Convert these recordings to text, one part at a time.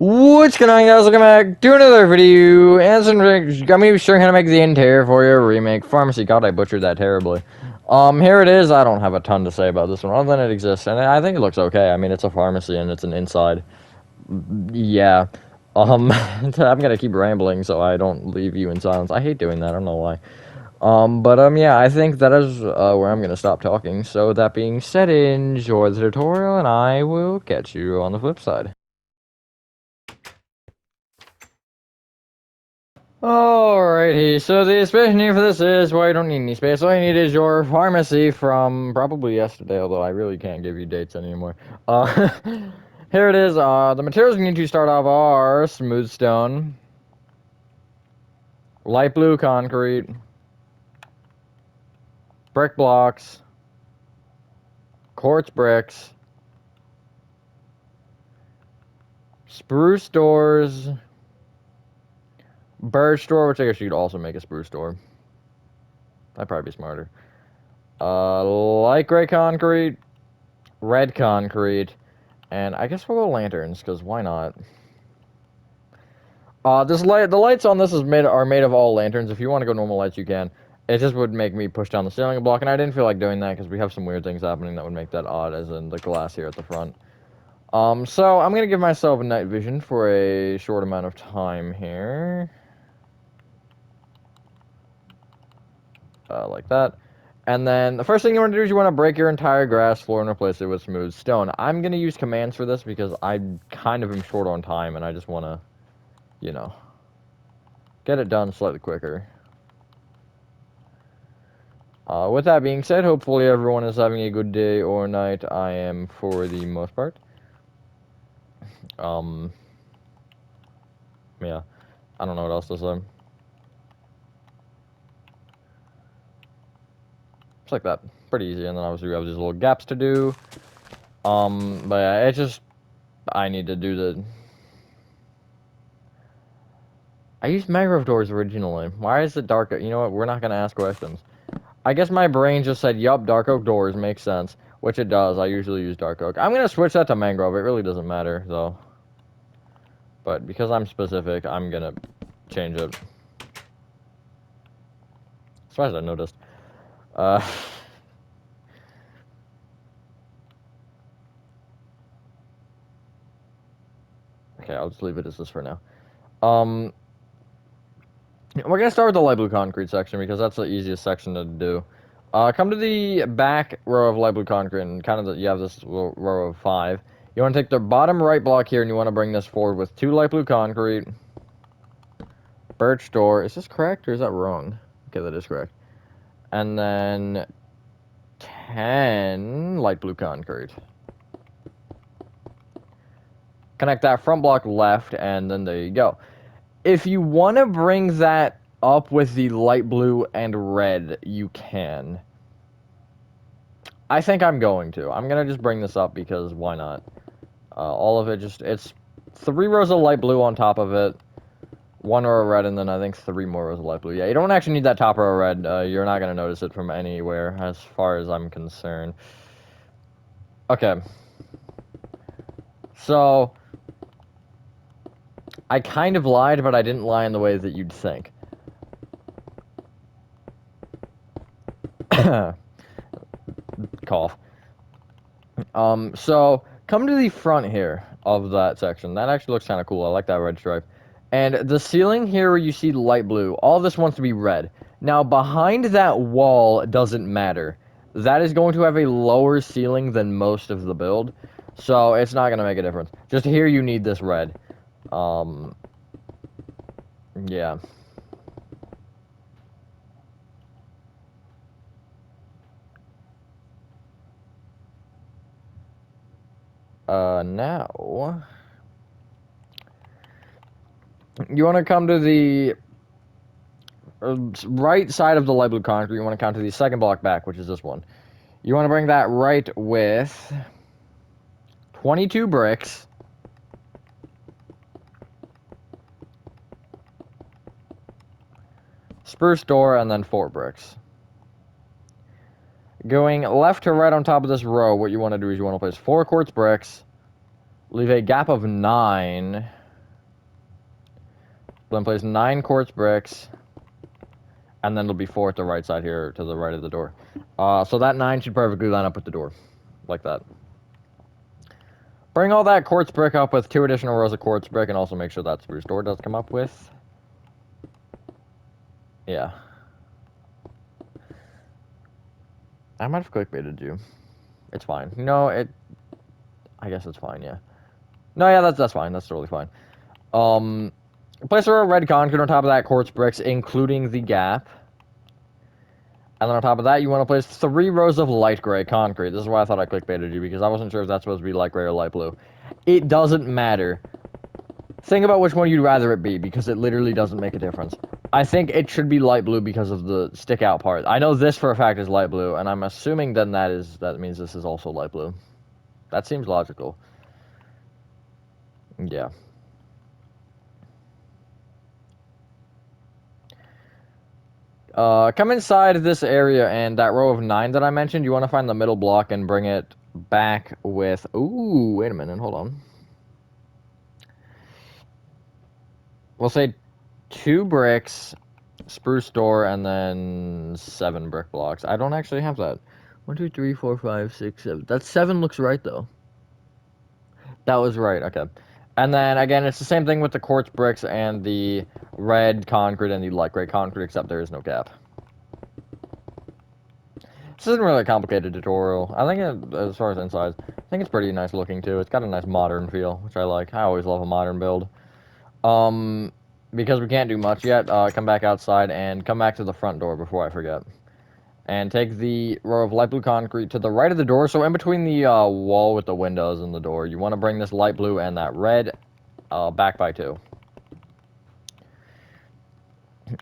What's going on, guys? Welcome back to another video. Anson got me showing how to make the entire for your remake pharmacy. God, I butchered that terribly. Here it is. I don't have a ton to say about this one, other than it exists, and I think it looks okay. I mean, it's a pharmacy and it's an inside. Yeah. I'm gonna keep rambling so I don't leave you in silence. I hate doing that. I don't know why. Yeah, I think that is where I'm gonna stop talking. So that being said, enjoy the tutorial, and I will catch you on the flip side. Alrighty, so the space need for this is, well, you don't need any space. All you need is your pharmacy from probably yesterday, although I really can't give you dates anymore. Uh, Here it is. The materials you need to start off are smooth stone, light blue concrete, brick blocks, quartz bricks, spruce doors, birch door, which I guess you could also make a spruce door. That'd probably be smarter. Light gray concrete, red concrete, and I guess we'll go lanterns, because why not? The lights on this are made of all lanterns. If you want to go normal lights, you can. It just would make me push down the ceiling a block, and I didn't feel like doing that because we have some weird things happening that would make that odd, as in the glass here at the front. So I'm gonna give myself a night vision for a short amount of time here. Like that. And then the first thing you want to do is you want to break your entire grass floor and replace it with smooth stone. I'm gonna use commands for this because I kind of am short on time, and I just want to, you know, get it done slightly quicker. With that being said, hopefully everyone is having a good day or night. I am for the most part. Yeah. I don't know what else to say. It's like that. Pretty easy, and then obviously we have these little gaps to do. But yeah, it's just... I need to do the... I used mangrove doors originally. Why is it dark? You know what? We're not gonna ask questions. I guess my brain just said, yup, dark oak doors makes sense. Which it does. I usually use dark oak. I'm gonna switch that to mangrove. It really doesn't matter, though. But because I'm specific, I'm gonna change it. As far as I noticed. Uh... Okay, I'll just leave it as this for now. We're gonna start with the light blue concrete section because that's the easiest section to do. Come to the back row of light blue concrete and kind of you have this row of 5. You want to take the bottom right block here and you want to bring this forward with 2 light blue concrete, birch door. Is this correct or is that wrong? Okay, that is correct. And then 10 light blue concrete. Connect that front block left, and then there you go. If you want to bring that up with the light blue and red, you can. I think I'm going to. I'm going to just bring this up because why not? All of it it's 3 rows of light blue on top of it, 1 row of red, and then I think 3 more rows of light blue. Yeah, you don't actually need that top row of red. You're not going to notice it from anywhere as far as I'm concerned. Okay. So... I kind of lied, but I didn't lie in the way that you'd think. Cough. So, come to the front here of that section. That actually looks kind of cool. I like that red stripe. And the ceiling here where you see light blue, all this wants to be red. Now, behind that wall doesn't matter. That is going to have a lower ceiling than most of the build, so it's not going to make a difference. Just here you need this red. Yeah. Now... You want to come to the right side of the light blue concrete. You want to come to the second block back, which is this one. You want to bring that right with 22 bricks. Spruce door, and then 4 bricks. Going left to right on top of this row, what you want to do is you want to place 4 quartz bricks, leave a gap of 9, Then place 9 quartz bricks. And then it'll be 4 at the right side here, to the right of the door. So that 9 should perfectly line up with the door. Like that. Bring all that quartz brick up with 2 additional rows of quartz brick, and also make sure that spruce door does come up with. Yeah. I might have clickbaited you. It's fine. No, I guess it's fine, yeah. No, yeah, that's fine. That's totally fine. Place a row of red concrete on top of that quartz bricks, including the gap. And then on top of that, you want to place 3 rows of light gray concrete. This is why I thought I clickbaited you, because I wasn't sure if that's supposed to be light gray or light blue. It doesn't matter. Think about which one you'd rather it be, because it literally doesn't make a difference. I think it should be light blue because of the stick out part. I know this for a fact is light blue, and I'm assuming then that means this is also light blue. That seems logical. Yeah. Come inside this area, and that row of 9 that I mentioned, you want to find the middle block and bring it back with... Ooh, wait a minute, hold on. We'll say 2 bricks, spruce door, and then 7 brick blocks. I don't actually have that. 1, 2, 3, 4, 5, 6, 7. That 7 looks right, though. That was right, okay. And then, again, it's the same thing with the quartz bricks and the red concrete and the light gray concrete, except there is no gap. This isn't really a complicated tutorial. I think, as far as inside, I think it's pretty nice looking, too. It's got a nice modern feel, which I like. I always love a modern build. Because we can't do much yet, come back outside and come back to the front door before I forget. And take the row of light blue concrete to the right of the door, so in between the wall with the windows and the door, you want to bring this light blue and that red back by 2.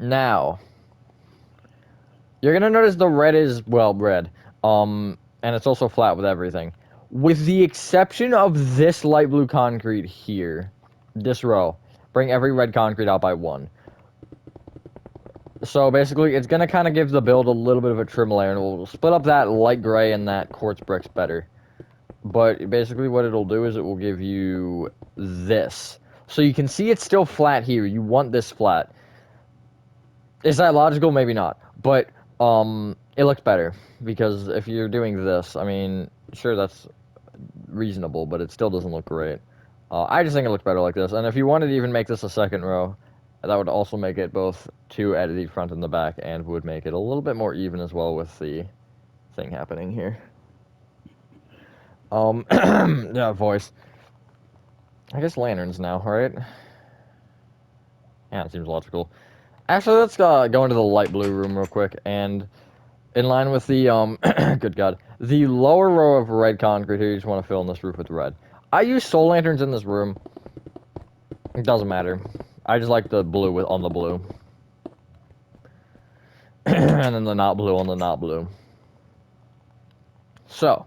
Now, you're going to notice the red is, well, red, and it's also flat with everything. With the exception of this light blue concrete here, this row, bring every red concrete out by 1. So basically, it's going to kind of give the build a little bit of a trim layer, and we'll split up that light gray and that quartz bricks better. But basically what it'll do is it will give you this. So you can see it's still flat here. You want this flat. Is that logical? Maybe not. But it looks better. Because if you're doing this, I mean, sure, that's reasonable, but it still doesn't look great. I just think it looks better like this. And if you wanted to even make this a second row, that would also make it both 2 at the front and the back, and would make it a little bit more even as well with the thing happening here. Yeah, voice. I guess lanterns now, right? Yeah, it seems logical. Actually, let's go into the light blue room real quick, and in line with the, good God, the lower row of red concrete here, you just want to fill in this roof with red. I use soul lanterns in this room. It doesn't matter. I just like the blue on the blue. And then the not blue on the not blue. So,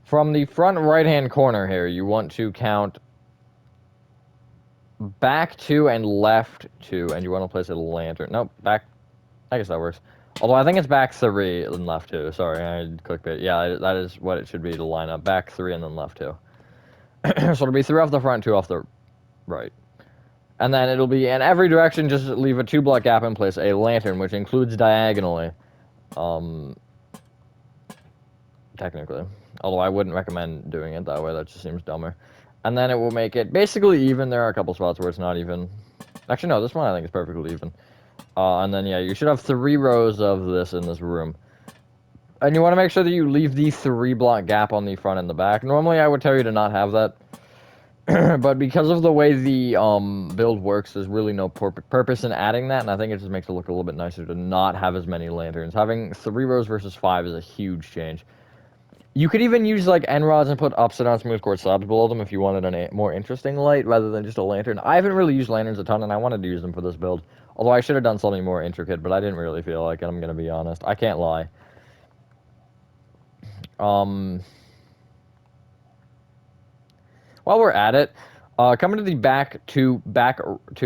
from the front right-hand corner here, you want to count back 2 and left 2, and you want to place a lantern. Nope, back. I guess that works. Although I think it's back 3 and left 2. Sorry, I clicked it. Yeah, that is what it should be to line up. Back 3 and then left 2. So it'll be 3 off the front, 2 off the right. And then it'll be in every direction, just leave a 2-block gap and place a lantern, which includes diagonally. Technically. Although I wouldn't recommend doing it that way, that just seems dumber. And then it will make it basically even. There are a couple spots where it's not even. Actually, no, this one I think is perfectly even. And then, yeah, you should have 3 rows of this in this room. And you want to make sure that you leave the 3-block gap on the front and the back. Normally, I would tell you to not have that. But because of the way the build works, there's really no purpose in adding that, and I think it just makes it look a little bit nicer to not have as many lanterns. Having 3 rows versus 5 is a huge change. You could even use, like, end rods and put upside down smooth quartz slabs below them if you wanted a more interesting light rather than just a lantern. I haven't really used lanterns a ton, and I wanted to use them for this build. Although I should have done something more intricate, but I didn't really feel like it, I'm going to be honest. I can't lie. While we're at it, come into the back to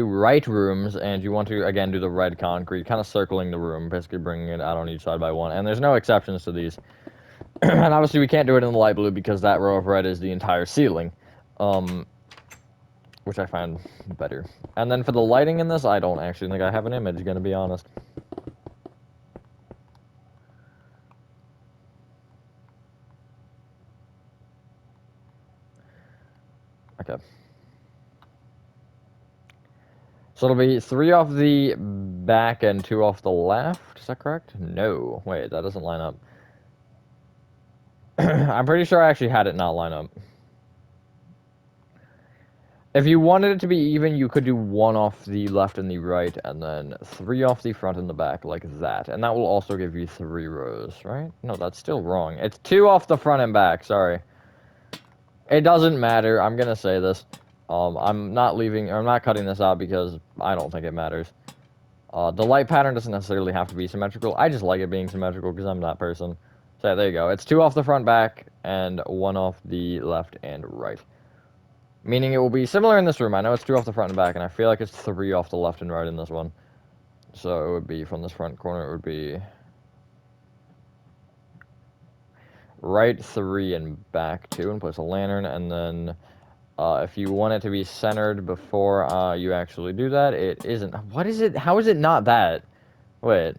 right rooms, and you want to, again, do the red concrete, kind of circling the room, basically bringing it out on each side by 1. And there's no exceptions to these. And obviously we can't do it in the light blue because that row of red is the entire ceiling. which I find better. And then for the lighting in this, I don't actually think I have an image, gonna be honest. Okay. So it'll be 3 off the back and 2 off the left. Is that correct? No. Wait, that doesn't line up. I'm pretty sure I actually had it not line up. If you wanted it to be even, you could do 1 off the left and the right, and then 3 off the front and the back, like that. And that will also give you 3 rows, right? No, that's still wrong. It's 2 off the front and back, sorry. It doesn't matter, I'm gonna say this. I'm not cutting this out because I don't think it matters. The light pattern doesn't necessarily have to be symmetrical. I just like it being symmetrical because I'm that person. So there you go. It's 2 off the front, back, and 1 off the left and right. Meaning it will be similar in this room. I know it's 2 off the front and back, and I feel like it's 3 off the left and right in this one. So it would be, from this front corner, it would be right 3 and back 2, and place a lantern, and then if you want it to be centered before you actually do that, it isn't. What is it? How is it not that? Wait.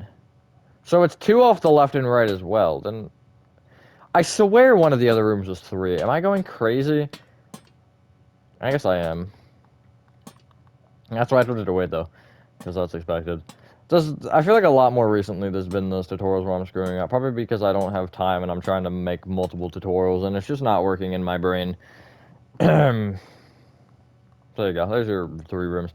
So it's 2 off the left and right as well. Then I swear one of the other rooms was 3. Am I going crazy? I guess I am. That's why I told you to wait, though. Because that's expected. I feel like a lot more recently there's been those tutorials where I'm screwing up. Probably because I don't have time and I'm trying to make multiple tutorials and it's just not working in my brain. So there you go. There's your 3 rooms.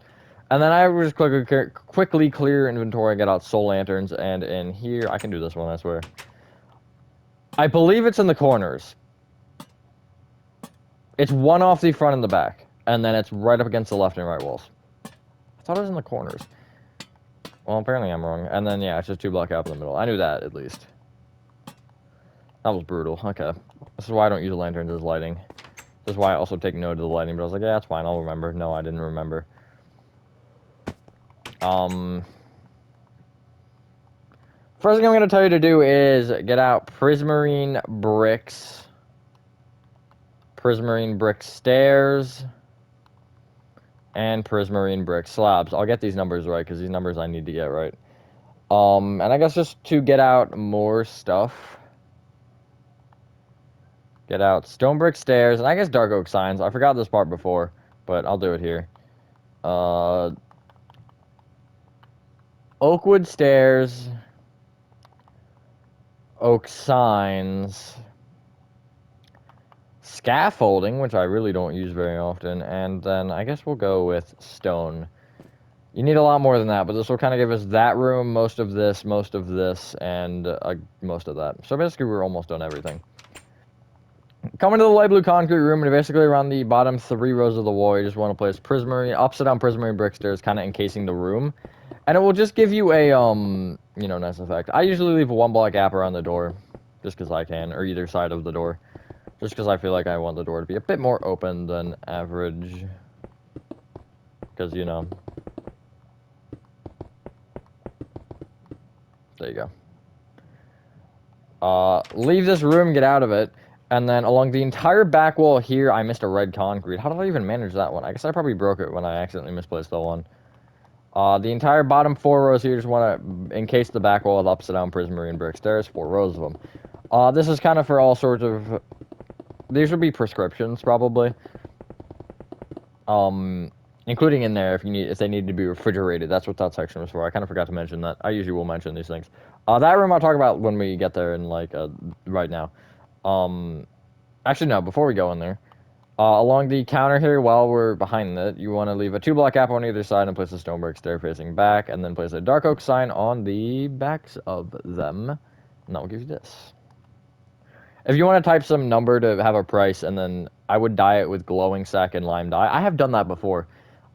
And then I would just quickly clear inventory and get out soul lanterns. And in here, I can do this one, I swear. I believe it's in the corners. It's 1 off the front and the back. And then it's right up against the left and right walls. I thought it was in the corners. Well, apparently I'm wrong. And then, yeah, it's just 2 block out in the middle. I knew that, at least. That was brutal. Okay. This is why I don't use lanterns as lighting. This is why I also take note of the lighting, but I was like, yeah, that's fine, I'll remember. No, I didn't remember. First thing I'm going to tell you to do is get out prismarine bricks. Prismarine brick stairs. And prismarine brick slabs. I'll get these numbers right, because these numbers I need to get right. And I guess just to get out more stuff. Get out stone brick stairs, and I guess dark oak signs. I forgot this part before, but I'll do it here. Oakwood stairs. Oak signs. Scaffolding, which I really don't use very often, and then I guess we'll go with stone. You need a lot more than that, but this will kind of give us that room, most of this, and most of that. So basically, we're almost done everything. Coming to the light blue concrete room, and basically around the bottom 3 rows of the wall, you just want to place prismarine, upside down prismarine brick stairs, kind of encasing the room. And it will just give you a, you know, nice effect. I usually leave a 1 block gap around the door, just because I can, or either side of the door. Just because I feel like I want the door to be a bit more open than average. Because, you know. There you go. Leave this room, get out of it. And then along the entire back wall here, I missed a red concrete. How did I even manage that one? I guess I probably broke it when I accidentally misplaced the one. The entire bottom 4 rows here, just want to encase the back wall with upside down prismarine brick stairs, 4 rows of them. This is kind of for all sorts of... These would be prescriptions, probably. Including in there if they need to be refrigerated. That's what that section was for. I kind of forgot to mention that. I usually will mention these things. That room I'll talk about when we get there in, like, right now. Actually, no, before we go in there. Along the counter here, while we're behind it, you want to leave a 2 block gap on either side and place a stone brick stair facing back, and then place a dark oak sign on the backs of them. And that will give you this. If you want to type some number to have a price, and then I would dye it with glowing sack and lime dye. I have done that before.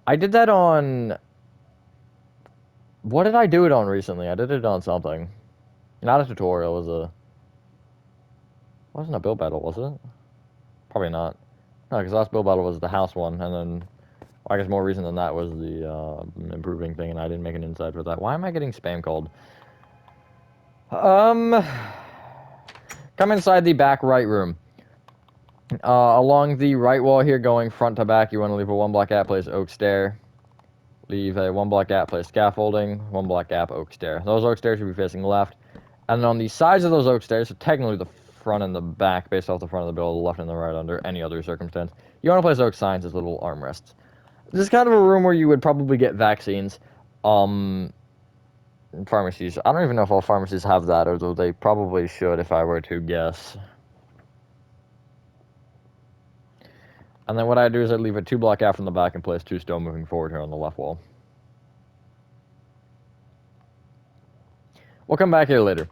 I did that on... What did I do it on recently? I did it on something. Not a tutorial, it was a... It wasn't a build battle, was it? Probably not. No, because last build battle was the house one, and then... I guess more reason than that was the improving thing, and I didn't make an inside for that. Why am I getting spam called? Come inside the back right room. Along the right wall here, going front to back, you want to leave a 1 block gap, place oak stair. Leave a 1 block gap, place scaffolding, 1 block gap, oak stair. Those oak stairs should be facing left. And then on the sides of those oak stairs, so technically the front and the back, based off the front of the building, the left and the right under any other circumstance, you want to place oak signs as little armrests. This is kind of a room where you would probably get vaccines. Pharmacies. I don't even know if all pharmacies have that, although they probably should if I were to guess. And then what I do is I leave a 2 block gap from the back and place 2 stone moving forward here on the left wall. We'll come back here later.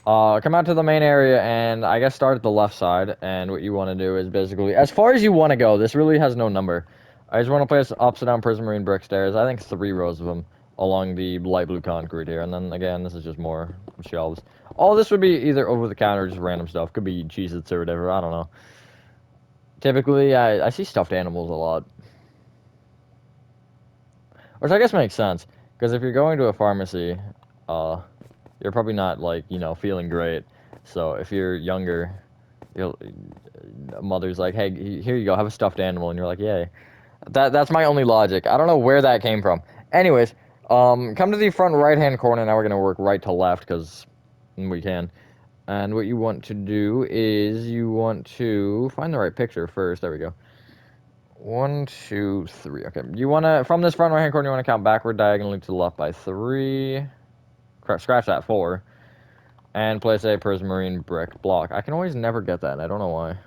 Come out to the main area and I guess start at the left side. And what you want to do is basically, as far as you want to go, this really has no number. I just want to place upside down prismarine brick stairs. I think 3 rows of them along the light blue concrete here. And then again, this is just more shelves. All this would be either over the counter or just random stuff. Could be Cheez-Its or whatever. I don't know. Typically, I see stuffed animals a lot. Which I guess makes sense. Because if you're going to a pharmacy, you're probably not, like, you know, feeling great. So if you're younger, mother's like, hey, here you go, have a stuffed animal. And you're like, yay. That's my only logic. I don't know where that came from. Anyways, come to the front right-hand corner. Now we're going to work right to left because we can. And what you want to do is you want to find the right picture first. There we go. 1, 2, 3. Okay. You want to, from this front right-hand corner, you want to count backward diagonally to the left by 3. Scratch that, 4. And place a prismarine brick block. I can always never get that, and I don't know why.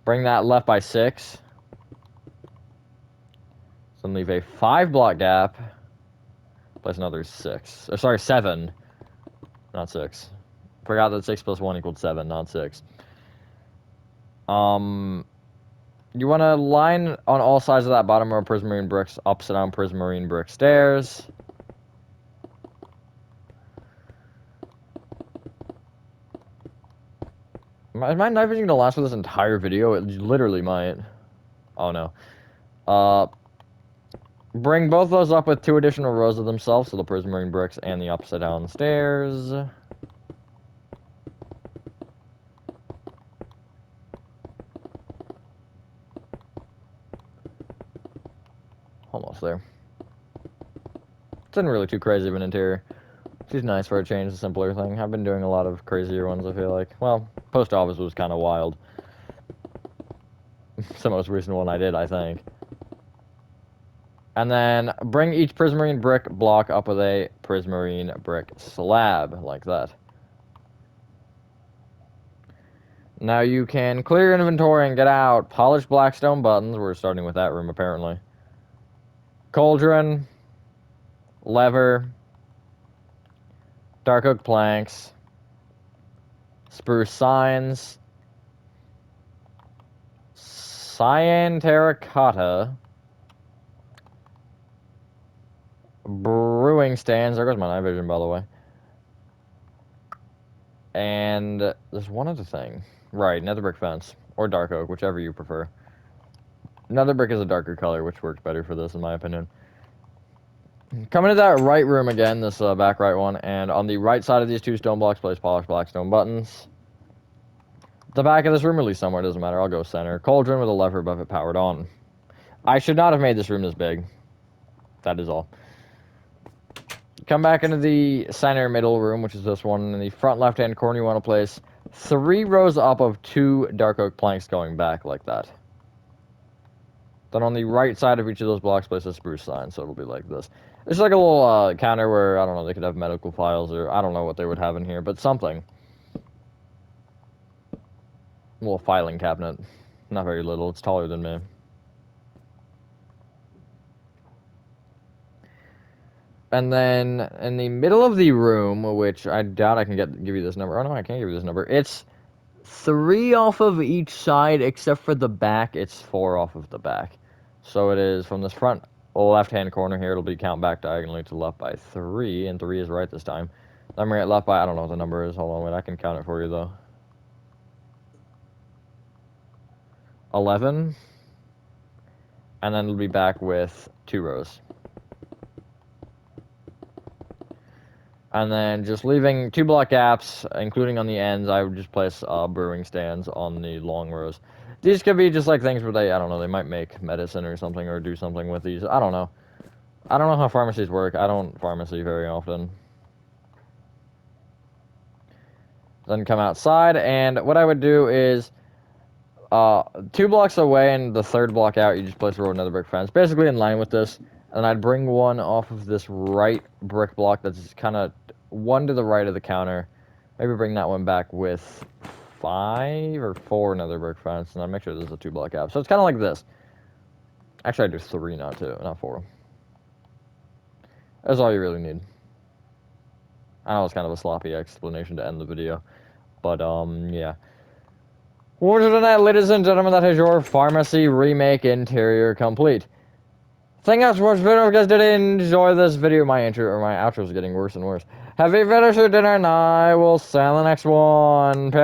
Bring that left by 6. So leave a 5 block gap. Place another 6. Sorry, 7. Not 6. Forgot that 6 plus 1 equals 7, not 6. You want to line on all sides of that bottom row of prismarine bricks, upside down prismarine brick stairs. Is my night vision gonna last for this entire video? It literally might. Oh no. Bring both those up with 2 additional rows of themselves, so the prismarine bricks and the upside down stairs. Almost there. It's not really too crazy of an interior. She's nice for a change, a simpler thing. I've been doing a lot of crazier ones, I feel like. Well, post office was kind of wild. It's the most recent one I did, I think. And then bring each prismarine brick block up with a prismarine brick slab, like that. Now you can clear your inventory and get out. Polished blackstone buttons. We're starting with that room, apparently. Cauldron. Lever. Dark oak planks. Spruce signs. Cyan terracotta. Brewing stands. There goes my night vision, by the way. And there's one other thing. Right, nether brick fence. Or dark oak, whichever you prefer. Nether brick is a darker color, which works better for this, in my opinion. Coming to that right room again, this back right one, and on the right side of these 2 stone blocks, place polished blackstone buttons. The back of this room, really somewhere, doesn't matter. I'll go center. Cauldron with a lever above it powered on. I should not have made this room this big. That is all. Come back into the center middle room, which is this one. In the front left-hand corner, you want to place 3 rows up of 2 dark oak planks going back like that. Then on the right side of each of those blocks, place a spruce sign, so it'll be like this. It's like a little counter where, I don't know, they could have medical files, or I don't know what they would have in here, but something. A little filing cabinet. Not very little, it's taller than me. And then in the middle of the room, which I doubt I can give you this number. Oh no, I can't give you this number. It's 3 off of each side, except for the back, it's 4 off of the back. So it is from this front left-hand corner here, it'll be count back diagonally to left by 3, and 3 is right this time. Then we're at left by, I don't know what the number is, hold on, wait, I can count it for you though. 11. And then it'll be back with 2 rows. And then just leaving 2 block gaps, including on the ends, I would just place brewing stands on the long rows. These could be just like things where they, I don't know, they might make medicine or something or do something with these. I don't know. I don't know how pharmacies work. I don't pharmacy very often. Then come outside, and what I would do is 2 blocks away and the 3rd block out, you just place a road another brick fence, basically in line with this. And I'd bring one off of this right brick block that's kind of one to the right of the counter. Maybe bring that one back with 5 or 4 another brick fence, and I'd make sure there's a 2 block gap. So it's kind of like this. Actually, I do 3, not 2, not 4. That's all you really need. I know it's kind of a sloppy explanation to end the video, but yeah. Other than that, ladies and gentlemen, that is your pharmacy remake interior complete. Thank you guys for watching the video. If you guys did enjoy this video, my intro or my outro is getting worse and worse. Have a finished your dinner, and I will see you on the next one. Bye.